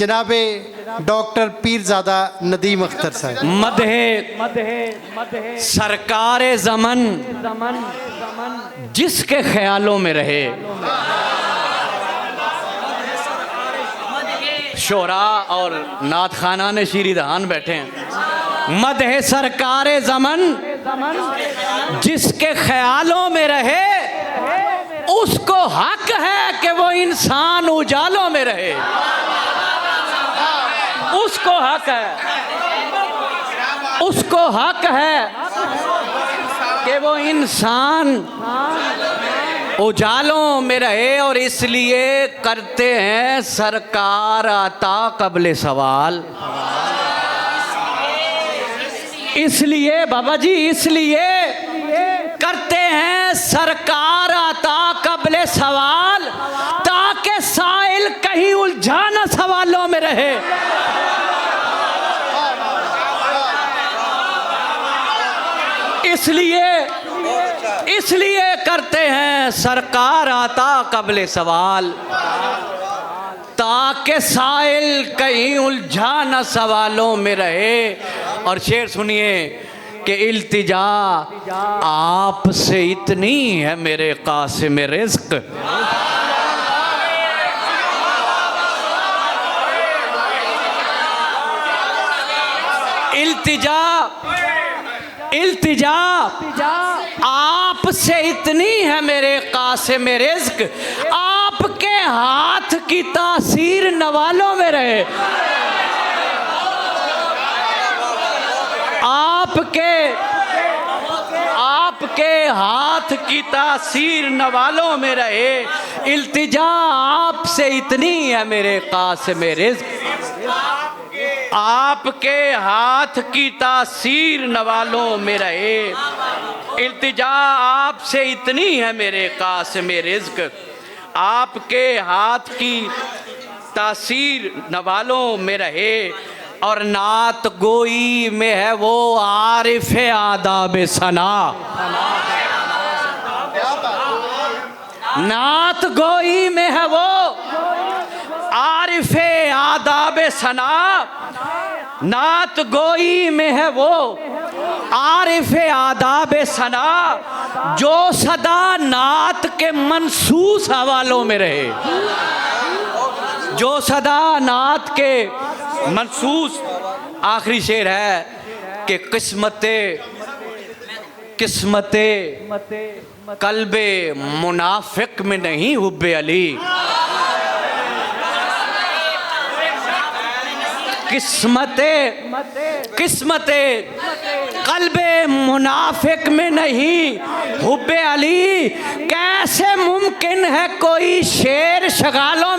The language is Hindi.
जनाबे डॉक्टर पीरजादा नदीम अख्तर साहब। मदहे सरकार ज़मन जिसके ख्यालों में रहे। शोरा और नात खाना ने शीरी दहान बैठे हैं। मदहे सरकार ज़मन जिसके ख्यालों में रहे, उसको हक है कि वो इंसान उजालों में रहे। उसको हक है, उसको हक है कि वो इंसान उजालों में रहे। और इसलिए करते हैं सरकार आता कबले सवाल। इसलिए बाबा जी, इसलिए करते हैं सरकार आता कबले सवाल, ताकि साइल कहीं उलझा न सवालों में रहे। इसलिए करते हैं सरकार आता कबले सवाल, ताकि साइल कहीं उलझा न सवालों में रहे। और शेर सुनिए कि इल्तिजा आपसे इतनी है मेरे कासिम रिज़्क़। इल्तिजा आपसे इतनी है मेरे कासिम रिज़्क़, आपके हाथ की तासीर नवालों में रहे। आपके हाथ की तासीर नवालों में रहे। इल्तिजा आपसे इतनी है मेरे कासिम रिज़्क़, आपके हाथ की तासीर नवालों में रहे। इल्तिजा आपसे इतनी है मेरे कासिम रिज़्क़, आपके हाथ की तासीर नवालों में रहे। और नात गोई में है वो आरिफ आदाब सना। नात गोई में है वो आरिफ आदाब सना। नात गोई में है वो आरिफ आदाब सना, जो सदा नात के मनसूस हवालों में रहे। जो सदा नात के मनसूस। आखिरी शेर है कि किस्मते कल्बे मुनाफिक में नहीं हुब्बे अली। किस्मते कल्बे मुनाफिक में नहीं हुब्बे अली। कैसे मुमकिन है कोई शेर शगालों